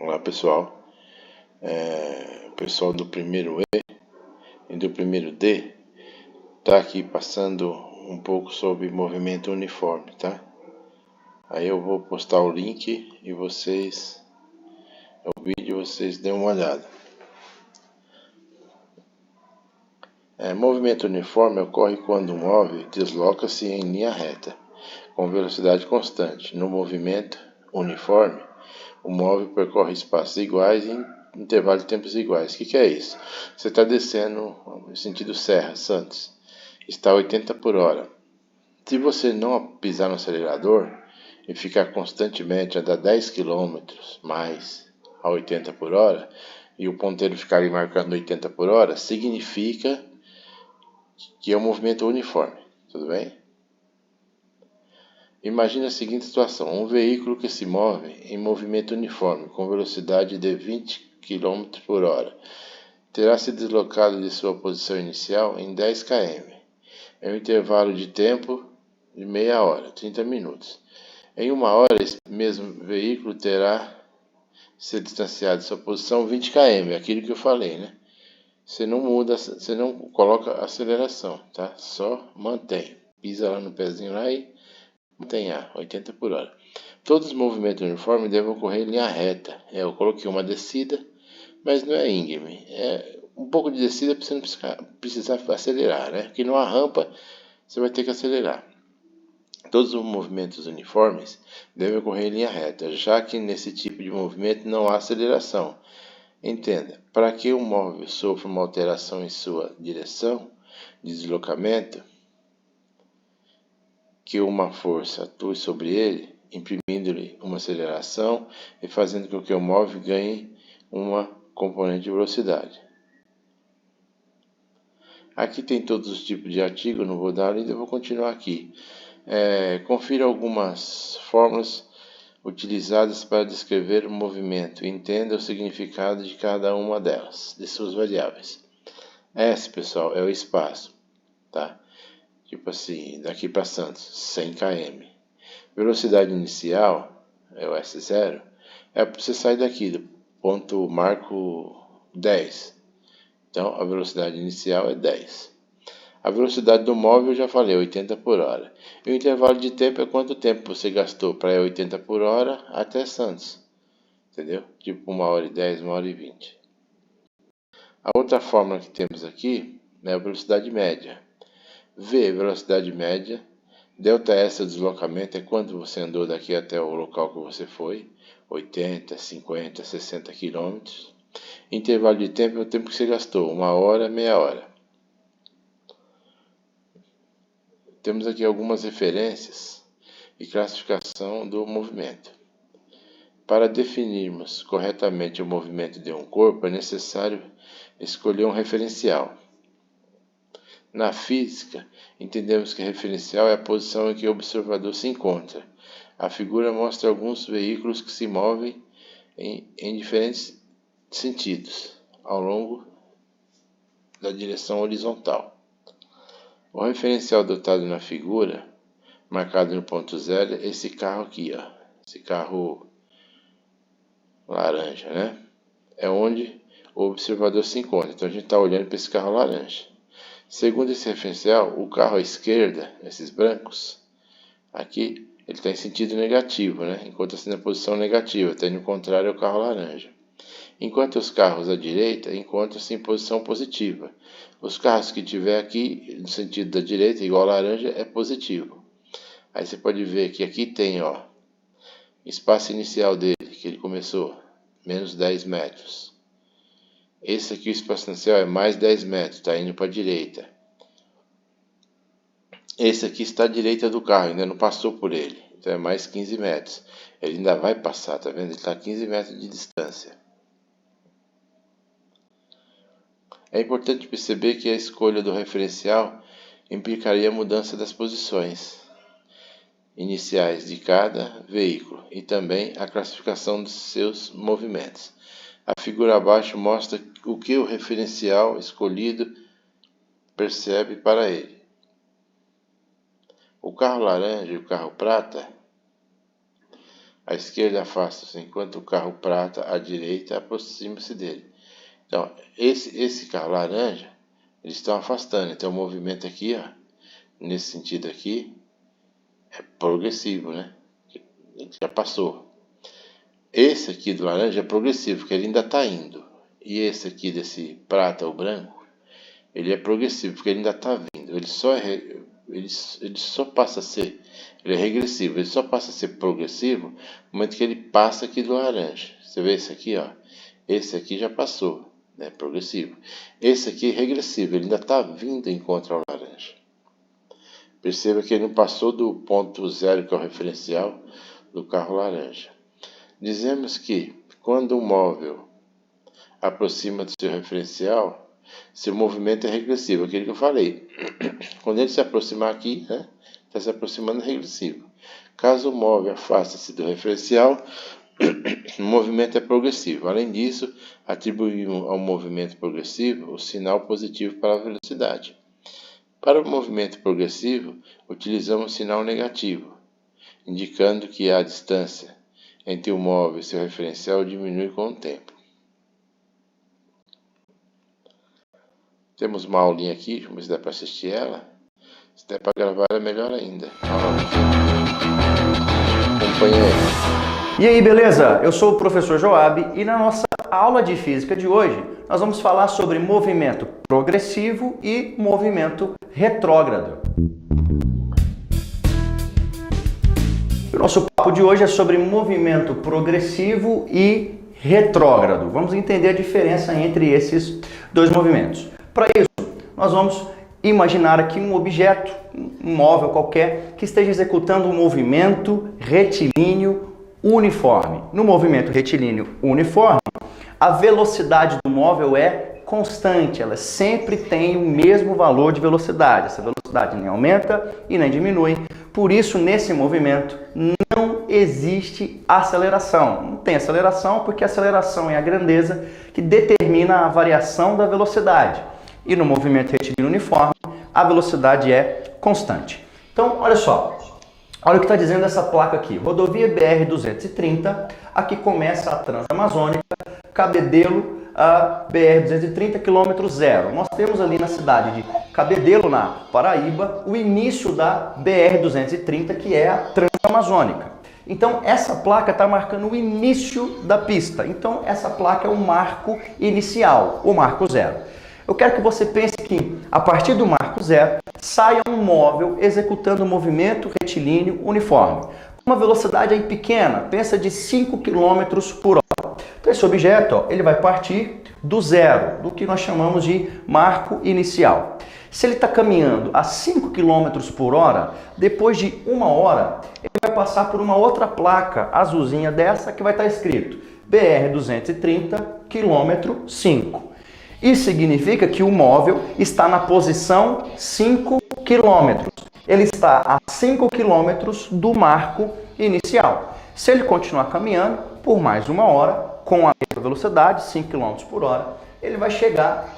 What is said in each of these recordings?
Olá pessoal, o pessoal do primeiro E e do primeiro D tá aqui passando um pouco sobre movimento uniforme, tá? Aí eu vou postar o link e o vídeo vocês dêem uma olhada. Movimento uniforme ocorre quando um móvel desloca-se em linha reta, com velocidade constante. No movimento uniforme, o móvel percorre espaços iguais em intervalo de tempos iguais. O que é isso? Você está descendo no sentido Serra, Santos, está a 80 por hora. Se você não pisar no acelerador e ficar constantemente a dar 10 km mais a 80 por hora, e o ponteiro ficar ali marcando 80 por hora, significa que é um movimento uniforme, tudo bem? Imagine a seguinte situação: um veículo que se move em movimento uniforme com velocidade de 20 km por hora terá se deslocado de sua posição inicial em 10 km, em um intervalo de tempo de meia hora, 30 minutos. Em uma hora, esse mesmo veículo terá se distanciado de sua posição 20 km, aquilo que eu falei, né? Você não muda, você não coloca aceleração, tá? Só mantém. Pisa lá no pezinho lá e mantém a 80 por hora. Todos os movimentos uniformes devem ocorrer em linha reta. Eu coloquei uma descida, mas não é íngreme. É um pouco de descida para você não precisar acelerar, né? Porque numa rampa você vai ter que acelerar. Todos os movimentos uniformes devem ocorrer em linha reta, já que nesse tipo de movimento não há aceleração. Entenda, para que um móvel sofra uma alteração em sua direção de deslocamento, que uma força atue sobre ele, imprimindo-lhe uma aceleração e fazendo com que o móvel ganhe uma componente de velocidade. Aqui tem todos os tipos de artigo, não vou dar ainda, vou continuar aqui. Confira algumas fórmulas utilizadas para descrever o movimento e entenda o significado de cada uma delas, de suas variáveis. S, pessoal, é o espaço, tá? Tipo assim, daqui para Santos, 100 km. Velocidade inicial, é o S0, é para você sair daqui, do ponto marco 10. Então, a velocidade inicial é 10. A velocidade do móvel eu já falei, 80 por hora. E o intervalo de tempo é quanto tempo você gastou para ir 80 por hora até Santos. Entendeu? Tipo 1h10, 1h20. A outra fórmula que temos aqui é a velocidade média. V, velocidade média. Δs, o deslocamento, é quanto você andou daqui até o local que você foi. 80, 50, 60 km. Intervalo de tempo é o tempo que você gastou. 1 hora, meia hora. Temos aqui algumas referências e classificação do movimento. Para definirmos corretamente o movimento de um corpo, é necessário escolher um referencial. Na física, entendemos que referencial é a posição em que o observador se encontra. A figura mostra alguns veículos que se movem em diferentes sentidos ao longo da direção horizontal. O referencial adotado na figura, marcado no ponto zero, é esse carro aqui, ó. Esse carro laranja, né? É onde o observador se encontra. Então a gente está olhando para esse carro laranja. Segundo esse referencial, o carro à esquerda, esses brancos, aqui ele está em sentido negativo, né? Encontra-se na posição negativa, está indo contrário ao carro laranja. Enquanto os carros à direita encontram-se em posição positiva. Os carros que tiver aqui, no sentido da direita, igual laranja, é positivo. Aí você pode ver que aqui tem, ó, espaço inicial dele, que ele começou, menos 10 metros. Esse aqui, o espaço inicial, é mais 10 metros, está indo para a direita. Esse aqui está à direita do carro, ainda não passou por ele, então é mais 15 metros. Ele ainda vai passar, tá vendo? Ele está a 15 metros de distância. É importante perceber que a escolha do referencial implicaria a mudança das posições iniciais de cada veículo e também a classificação dos seus movimentos. A figura abaixo mostra o que o referencial escolhido percebe para ele. O carro laranja e o carro prata à esquerda afasta-se, enquanto o carro prata à direita aproxima-se dele. Então, esse carro laranja, eles estão afastando. Então, o movimento aqui, ó, nesse sentido aqui, é progressivo, né? Ele já passou. Esse aqui do laranja é progressivo, porque ele ainda está indo. E esse aqui desse prata ou branco, ele é progressivo, porque ele ainda está vindo. Ele só passa a ser, ele é regressivo, ele só passa a ser progressivo no momento que ele passa aqui do laranja. Você vê esse aqui, ó. Esse aqui já passou, né? Progressivo. Esse aqui é regressivo, ele ainda está vindo em contra ao laranja. Perceba que ele não passou do ponto zero, que é o referencial do carro laranja. Dizemos que quando um móvel aproxima do seu referencial, seu movimento é regressivo, aquele que eu falei. Quando ele se aproximar aqui, né, está se aproximando regressivo. Caso o móvel afaste-se do referencial, o movimento é progressivo. Além disso, atribuímos ao movimento progressivo o sinal positivo para a velocidade. Para o movimento progressivo, utilizamos o sinal negativo, indicando que a distância entre o móvel e seu referencial diminui com o tempo. Temos uma aulinha aqui, vamos ver se dá para assistir ela. Se der para gravar é melhor ainda. Acompanhe aí. E aí, beleza? Eu sou o professor Joab e na nossa aula de física de hoje nós vamos falar sobre movimento progressivo e movimento retrógrado. O nosso papo de hoje é sobre movimento progressivo e retrógrado. Vamos entender a diferença entre esses dois movimentos. Para isso, nós vamos imaginar aqui um objeto, um móvel qualquer, que esteja executando um movimento retilíneo uniforme. No movimento retilíneo uniforme, a velocidade do móvel é constante, ela sempre tem o mesmo valor de velocidade. Essa velocidade nem aumenta e nem diminui. Por isso, nesse movimento, não existe aceleração. Não tem aceleração porque a aceleração é a grandeza que determina a variação da velocidade. E no movimento retilíneo uniforme, a velocidade é constante. Então, olha só. Olha o que está dizendo essa placa aqui. Rodovia BR-230, aqui começa a Transamazônica, Cabedelo, a BR-230, quilômetro zero. Nós temos ali na cidade de Cabedelo, na Paraíba, o início da BR-230, que é a Transamazônica. Então, essa placa está marcando o início da pista. Então, essa placa é o marco inicial, o marco zero. Eu quero que você pense que, a partir do marco zero, saia um móvel executando um movimento retilíneo uniforme. Uma velocidade aí pequena, pensa de 5 km por hora. Então, esse objeto, ó, ele vai partir do zero, do que nós chamamos de marco inicial. Se ele está caminhando a 5 km por hora, depois de 1 hora, ele vai passar por uma outra placa azulzinha dessa que vai estar escrito BR-230, quilômetro 5. Isso significa que o móvel está na posição 5 km. Ele está a 5 km do marco inicial. Se ele continuar caminhando por mais 1 hora, com a mesma velocidade, 5 km por hora, ele vai chegar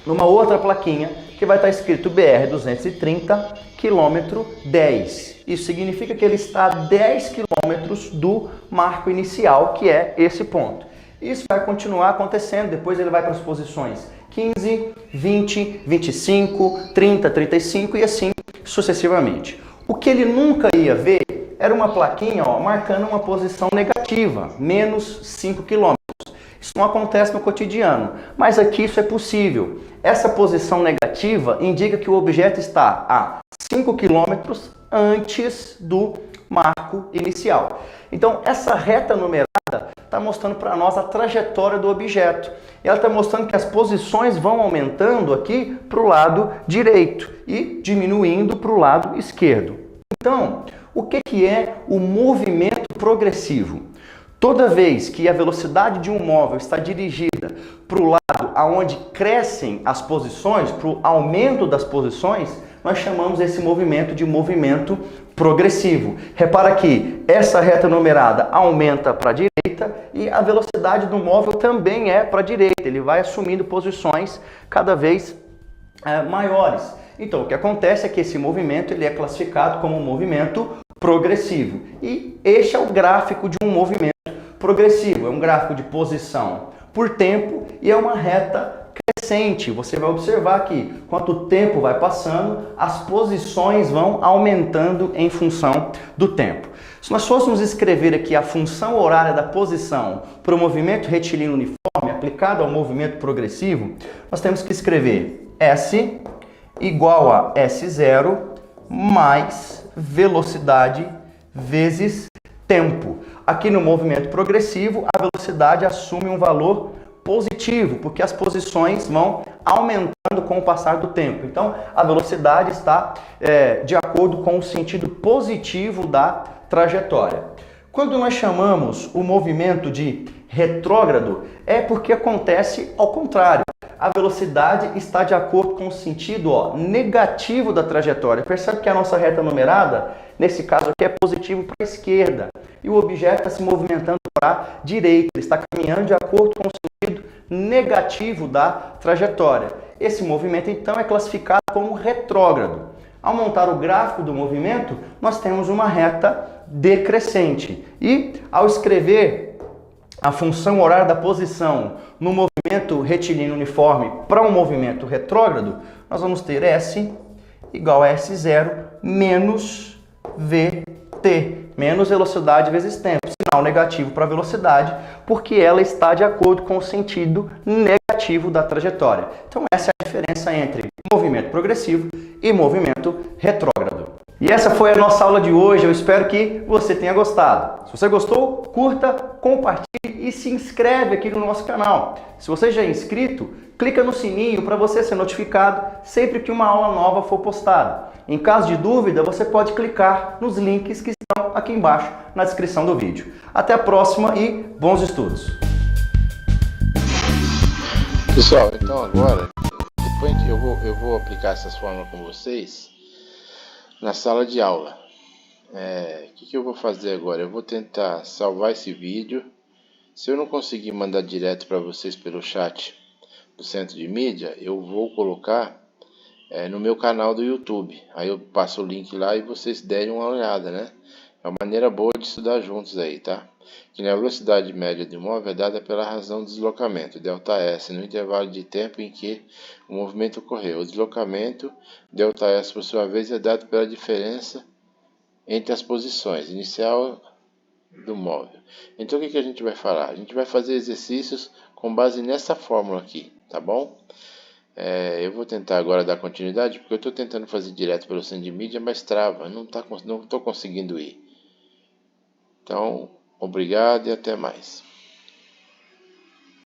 numa outra plaquinha que vai estar escrito BR-230, quilômetro 10. Isso significa que ele está a 10 km do marco inicial, que é esse ponto. Isso vai continuar acontecendo, depois ele vai para as posições 15, 20, 25, 30, 35 e assim sucessivamente. O que ele nunca ia ver era uma plaquinha, ó, marcando uma posição negativa, menos 5 km. Isso não acontece no cotidiano, mas aqui isso é possível. Essa posição negativa indica que o objeto está a 5 km antes do marco inicial. Então, essa reta numerada está mostrando para nós a trajetória do objeto. E ela está mostrando que as posições vão aumentando aqui para o lado direito e diminuindo para o lado esquerdo. Então, o que é o movimento progressivo? Toda vez que a velocidade de um móvel está dirigida para o lado aonde crescem as posições, para o aumento das posições, nós chamamos esse movimento de movimento progressivo. Repara que essa reta numerada aumenta para a direita e a velocidade do móvel também é para a direita. Ele vai assumindo posições cada vez maiores. Então, o que acontece é que esse movimento ele é classificado como um movimento progressivo. E este é o gráfico de um movimento progressivo. É um gráfico de posição por tempo e é uma reta crescente. Você vai observar que, quanto o tempo vai passando, as posições vão aumentando em função do tempo. Se nós fôssemos escrever aqui a função horária da posição para o movimento retilíneo uniforme aplicado ao movimento progressivo, nós temos que escrever S igual a S0 mais velocidade vezes tempo. Aqui no movimento progressivo, a velocidade assume um valor positivo, porque as posições vão aumentando com o passar do tempo. Então, a velocidade está de acordo com o sentido positivo da trajetória. Quando nós chamamos o movimento de retrógrado, é porque acontece ao contrário. A velocidade está de acordo com o sentido negativo da trajetória. Percebe que a nossa reta numerada, nesse caso aqui, é positivo para a esquerda. E o objeto está se movimentando para a direita. Ele está caminhando de acordo com o sentido negativo da trajetória. Esse movimento, então, é classificado como retrógrado. Ao montar o gráfico do movimento, nós temos uma reta decrescente. E, ao escrever a função horária da posição no movimento retilíneo uniforme para um movimento retrógrado, nós vamos ter S igual a S0 menos VT, menos velocidade vezes tempo, sinal negativo para a velocidade, porque ela está de acordo com o sentido negativo da trajetória. Então essa é a diferença entre movimento progressivo e movimento retrógrado. E essa foi a nossa aula de hoje, eu espero que você tenha gostado. Se você gostou, curta, compartilhe e se inscreve aqui no nosso canal. Se você já é inscrito, clica no sininho para você ser notificado sempre que uma aula nova for postada. Em caso de dúvida, você pode clicar nos links que estão aqui embaixo na descrição do vídeo. Até a próxima e bons estudos! Pessoal, então agora, depois que eu vou aplicar essas fórmulas com vocês na sala de aula. O que eu vou fazer agora? Eu vou tentar salvar esse vídeo. Se eu não conseguir mandar direto para vocês pelo chat do Centro de Mídia, eu vou colocar no meu canal do YouTube. Aí eu passo o link lá e vocês derem uma olhada, né? É uma maneira boa de estudar juntos aí, tá? Que a velocidade média do móvel é dada pela razão do deslocamento, ΔS, no intervalo de tempo em que o movimento ocorreu. O deslocamento, ΔS, por sua vez, é dado pela diferença entre as posições inicial do móvel. Então o que a gente vai falar? A gente vai fazer exercícios com base nessa fórmula aqui, tá bom? Eu vou tentar agora dar continuidade, porque eu estou tentando fazer direto pelo Centro de Mídia, mas trava, não estou conseguindo ir. Então, obrigado e até mais.